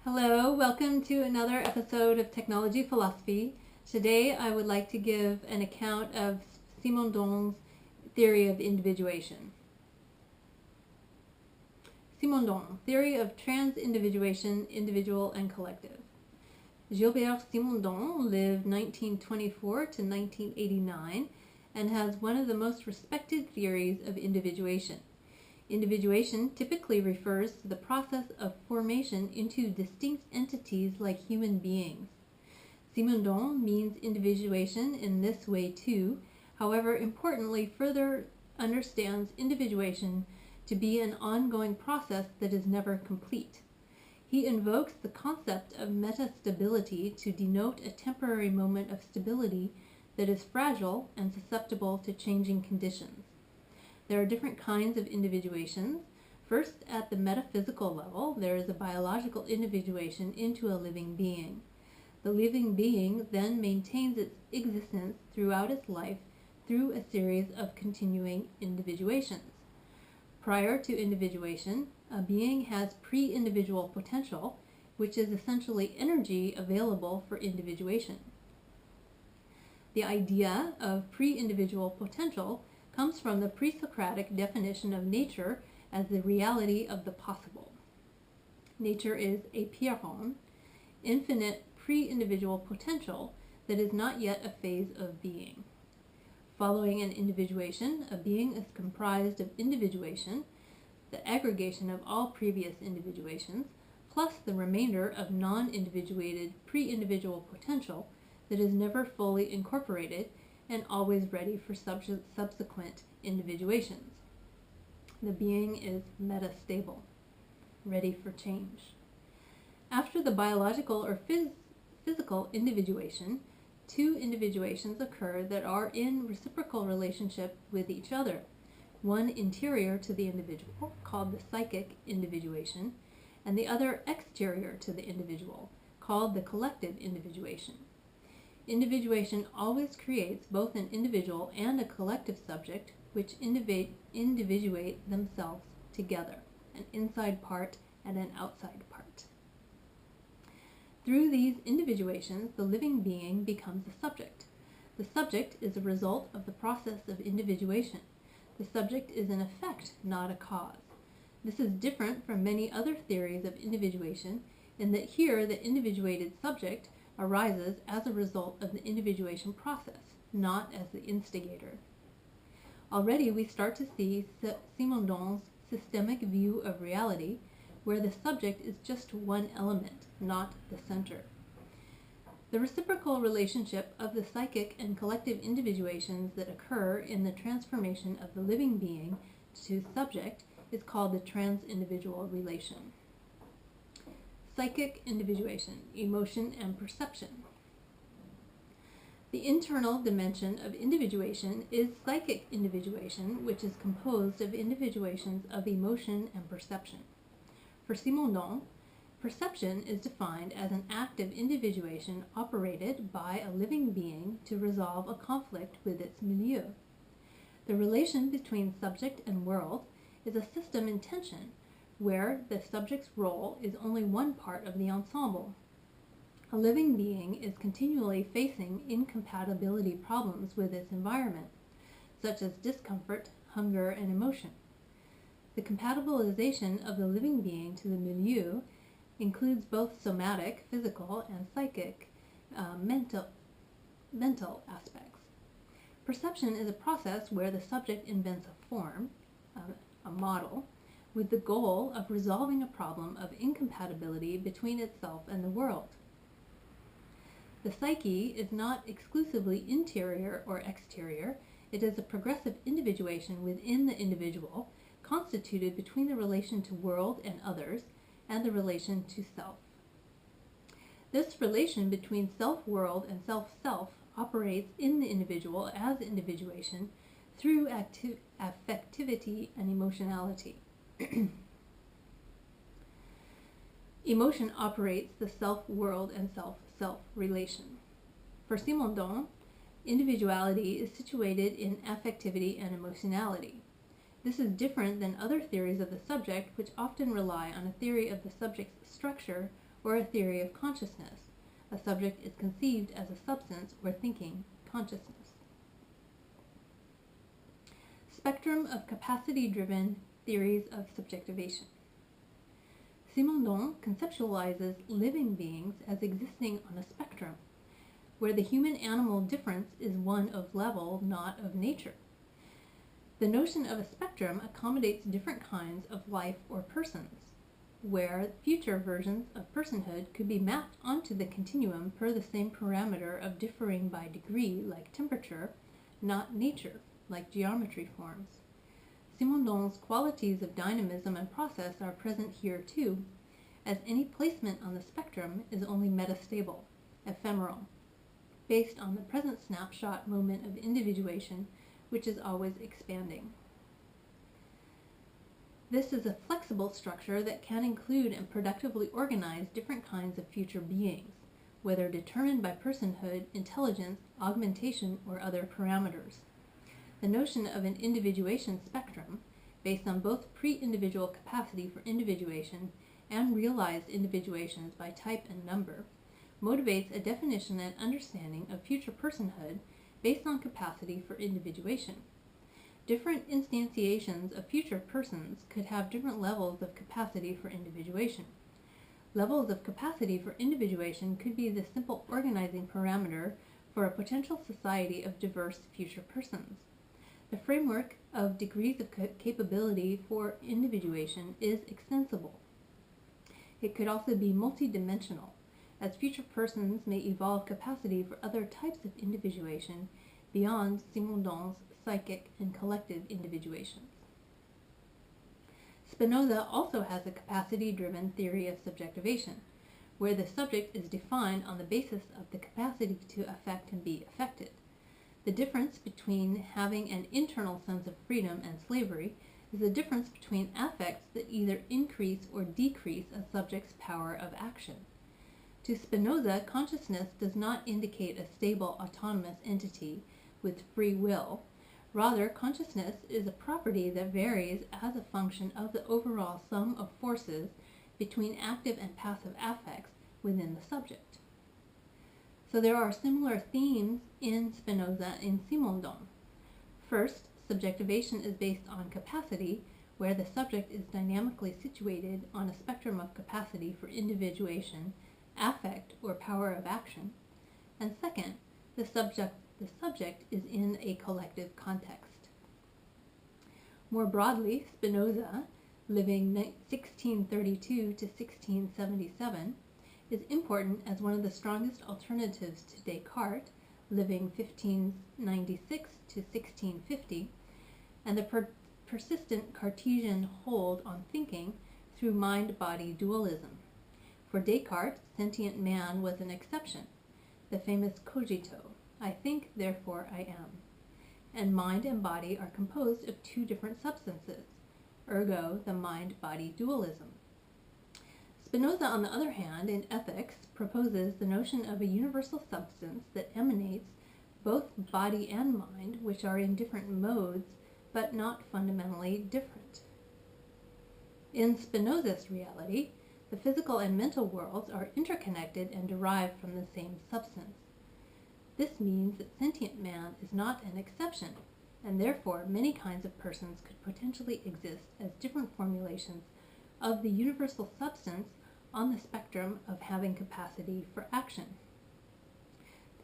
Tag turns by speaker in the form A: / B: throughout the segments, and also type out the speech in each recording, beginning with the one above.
A: Hello, welcome to another episode of Technology Philosophy. Today I would like to give an account of Simondon's theory of individuation. Simondon, theory of trans-individuation, individual and collective. Gilbert Simondon lived 1924 to 1989 and has one of the most respected theories of individuation. Individuation typically refers to the process of formation into distinct entities like human beings. Simondon means individuation in this way too, however, importantly, further understands individuation to be an ongoing process that is never complete. He invokes the concept of metastability to denote a temporary moment of stability that is fragile and susceptible to changing conditions. There are different kinds of individuations. First, at the metaphysical level, there is a biological individuation into a living being. The living being then maintains its existence throughout its life through a series of continuing individuations. Prior to individuation, a being has pre-individual potential, which is essentially energy available for individuation. The idea of pre-individual potential comes from the pre-Socratic definition of nature as the reality of the possible. Nature is apeiron, infinite pre-individual potential that is not yet a phase of being. Following an individuation, a being is comprised of individuation, the aggregation of all previous individuations, plus the remainder of non-individuated pre-individual potential that is never fully incorporated and always ready for subsequent individuations. The being is metastable, ready for change. After the biological or physical individuation, two individuations occur that are in reciprocal relationship with each other. One interior to the individual, called the psychic individuation, and the other exterior to the individual, called the collective individuation. Individuation always creates both an individual and a collective subject which individuate themselves together, an inside part and an outside part. Through these individuations, the living being becomes a subject. The subject is a result of the process of individuation. The subject is an effect, not a cause. This is different from many other theories of individuation in that here the individuated subject arises as a result of the individuation process, not as the instigator. Already we start to see Simondon's systemic view of reality, where the subject is just one element, not the center. The reciprocal relationship of the psychic and collective individuations that occur in the transformation of the living being to subject is called the trans-individual relation. Psychic individuation, emotion and perception. The internal dimension of individuation is psychic individuation, which is composed of individuations of emotion and perception. For Simondon, perception is defined as an act of individuation operated by a living being to resolve a conflict with its milieu. The relation between subject and world is a system in tension, where the subject's role is only one part of the ensemble. A living being is continually facing incompatibility problems with its environment, such as discomfort, hunger, and emotion. The compatibilization of the living being to the milieu includes both somatic, physical, and psychic, mental aspects. Perception is a process where the subject invents a form, a model, with the goal of resolving a problem of incompatibility between itself and the world. The psyche is not exclusively interior or exterior. It is a progressive individuation within the individual, constituted between the relation to world and others and the relation to self. This relation between self-world and self-self operates in the individual as individuation through affectivity and emotionality. Emotion operates the self-world and self-self relation. For Simondon, individuality is situated in affectivity and emotionality. This is different than other theories of the subject, which often rely on a theory of the subject's structure or a theory of consciousness. A subject is conceived as a substance or thinking consciousness. Spectrum of capacity-driven theories of subjectivation. Simondon conceptualizes living beings as existing on a spectrum, where the human-animal difference is one of level, not of nature. The notion of a spectrum accommodates different kinds of life or persons, where future versions of personhood could be mapped onto the continuum per the same parameter of differing by degree, like temperature, not nature, like geometry forms. Simondon's qualities of dynamism and process are present here too, as any placement on the spectrum is only metastable, ephemeral, based on the present snapshot moment of individuation, which is always expanding. This is a flexible structure that can include and productively organize different kinds of future beings, whether determined by personhood, intelligence, augmentation, or other parameters. The notion of an individuation spectrum, based on both pre-individual capacity for individuation and realized individuations by type and number, motivates a definition and understanding of future personhood based on capacity for individuation. Different instantiations of future persons could have different levels of capacity for individuation. Levels of capacity for individuation could be the simple organizing parameter for a potential society of diverse future persons. The framework of degrees of capability for individuation is extensible. It could also be multidimensional, as future persons may evolve capacity for other types of individuation beyond Simondon's psychic and collective individuations. Spinoza also has a capacity-driven theory of subjectivation, where the subject is defined on the basis of the capacity to affect and be affected. The difference between having an internal sense of freedom and slavery is the difference between affects that either increase or decrease a subject's power of action. To Spinoza, consciousness does not indicate a stable autonomous entity with free will. Rather, consciousness is a property that varies as a function of the overall sum of forces between active and passive affects within the subject. So there are similar themes in Spinoza and Simondon. First, subjectivation is based on capacity, where the subject is dynamically situated on a spectrum of capacity for individuation, affect, or power of action. And second, the subject is in a collective context. More broadly, Spinoza, living 1632 to 1677, is important as one of the strongest alternatives to Descartes, living 1596 to 1650, and the persistent Cartesian hold on thinking through mind-body dualism. For Descartes, sentient man was an exception, the famous cogito, I think, therefore I am. And mind and body are composed of two different substances, ergo the mind-body dualism. Spinoza, on the other hand, in Ethics, proposes the notion of a universal substance that emanates both body and mind, which are in different modes, but not fundamentally different. In Spinoza's reality, the physical and mental worlds are interconnected and derived from the same substance. This means that sentient man is not an exception, and therefore many kinds of persons could potentially exist as different formulations of the universal substance on the spectrum of having capacity for action.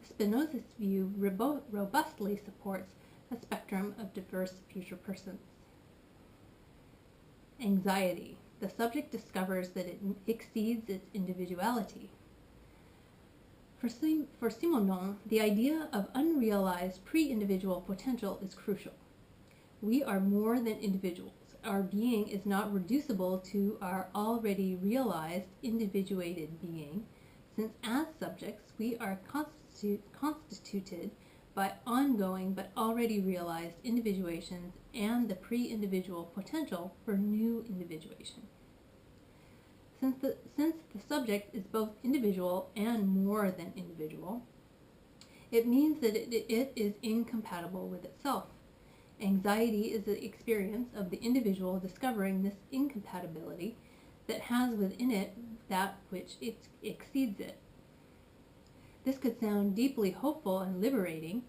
A: The Spinozist view robustly supports a spectrum of diverse future persons. Anxiety. The subject discovers that it exceeds its individuality. For Simondon, the idea of unrealized pre-individual potential is crucial. We are more than individuals. Our being is not reducible to our already realized individuated being, since as subjects we are constituted by ongoing but already realized individuations and the pre-individual potential for new individuation. Since the subject is both individual and more than individual, it means that it is incompatible with itself. Anxiety is the experience of the individual discovering this incompatibility that has within it that which exceeds it. This could sound deeply hopeful and liberating.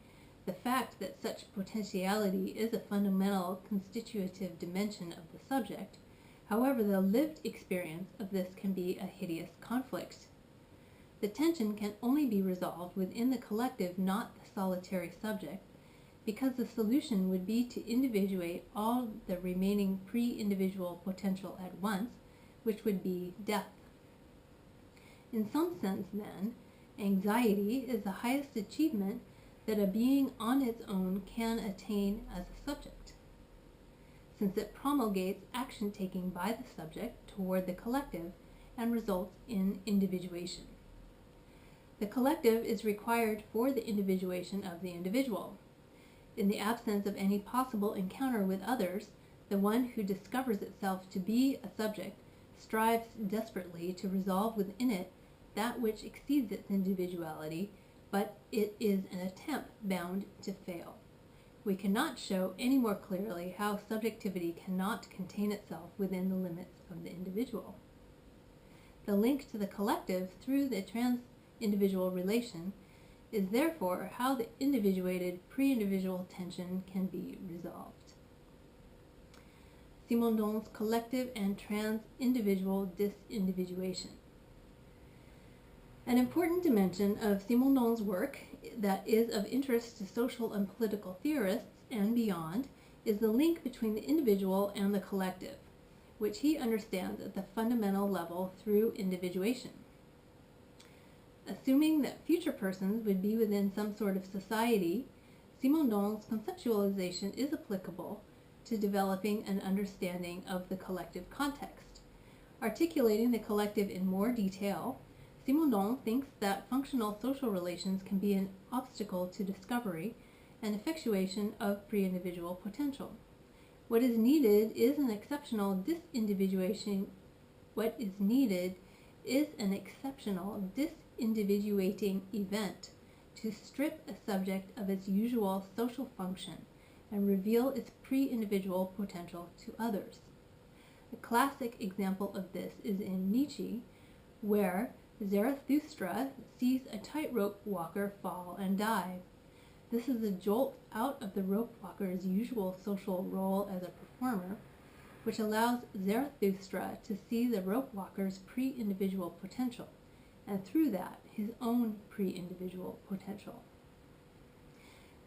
A: The fact that such potentiality is a fundamental constitutive dimension of the subject. However, the lived experience of this can be a hideous conflict. The tension can only be resolved within the collective, not the solitary subject, because the solution would be to individuate all the remaining pre-individual potential at once, which would be death. In some sense, then, anxiety is the highest achievement that a being on its own can attain as a subject, since it promulgates action taking by the subject toward the collective and results in individuation. The collective is required for the individuation of the individual. In the absence of any possible encounter with others, the one who discovers itself to be a subject strives desperately to resolve within it that which exceeds its individuality, but it is an attempt bound to fail. We cannot show any more clearly how subjectivity cannot contain itself within the limits of the individual. The link to the collective through the trans-individual relation is therefore how the individuated pre-individual tension can be resolved. Simondon's collective and trans-individual disindividuation. An important dimension of Simondon's work that is of interest to social and political theorists and beyond is the link between the individual and the collective, which he understands at the fundamental level through individuation. Assuming that future persons would be within some sort of society, Simondon's conceptualization is applicable to developing an understanding of the collective context. Articulating the collective in more detail, Simondon thinks that functional social relations can be an obstacle to discovery and effectuation of pre-individual potential. What is needed is an exceptional disindividuation. What is needed is an exceptional disindividuating event to strip a subject of its usual social function and reveal its pre-individual potential to others. A classic example of this is in Nietzsche, where Zarathustra sees a tightrope walker fall and die. This is a jolt out of the rope walker's usual social role as a performer, which allows Zarathustra to see the rope walker's pre-individual potential, and through that, his own pre-individual potential.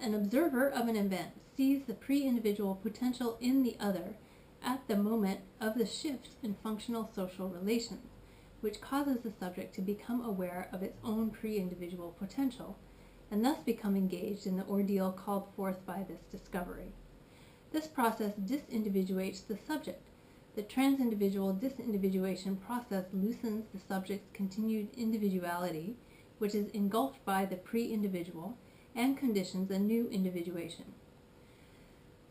A: An observer of an event sees the pre-individual potential in the other at the moment of the shift in functional social relations, which causes the subject to become aware of its own pre-individual potential, and thus become engaged in the ordeal called forth by this discovery. This process disindividuates the subject. The transindividual disindividuation process loosens the subject's continued individuality, which is engulfed by the pre-individual, and conditions a new individuation.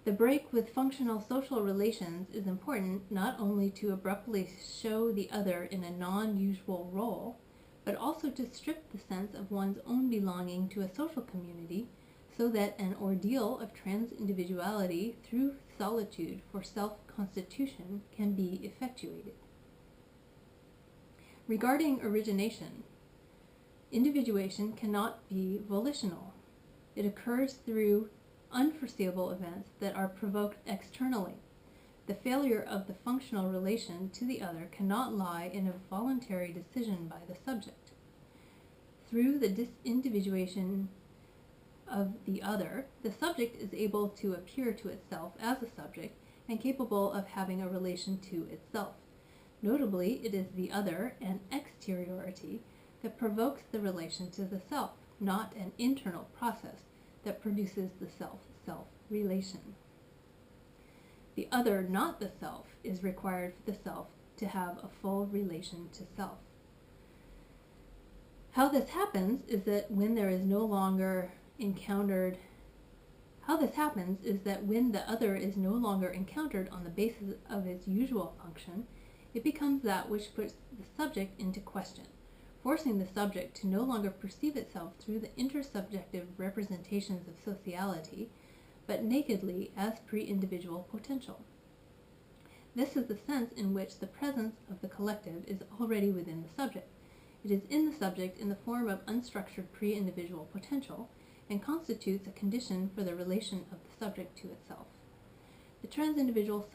A: The break with functional social relations is important not only to abruptly show the other in a non-usual role, but also to strip the sense of one's own belonging to a social community so that an ordeal of trans-individuality through solitude for self-constitution can be effectuated. Regarding origination, individuation cannot be volitional. It occurs through unforeseeable events that are provoked externally. The failure of the functional relation to the other cannot lie in a voluntary decision by the subject. Through the disindividuation of the other, the subject is able to appear to itself as a subject and capable of having a relation to itself. Notably, it is the other, an exteriority, that provokes the relation to the self, not an internal process that produces the self-self relation. The other, not the self, is required for the self to have a full relation to self. How this happens is that when the other is no longer encountered on the basis of its usual function, it becomes that which puts the subject into question, forcing the subject to no longer perceive itself through the intersubjective representations of sociality, but nakedly as pre-individual potential. This is the sense in which the presence of the collective is already within the subject. It is in the subject in the form of unstructured pre-individual potential, and constitutes a condition for the relation of the subject to itself. The trans-individual subject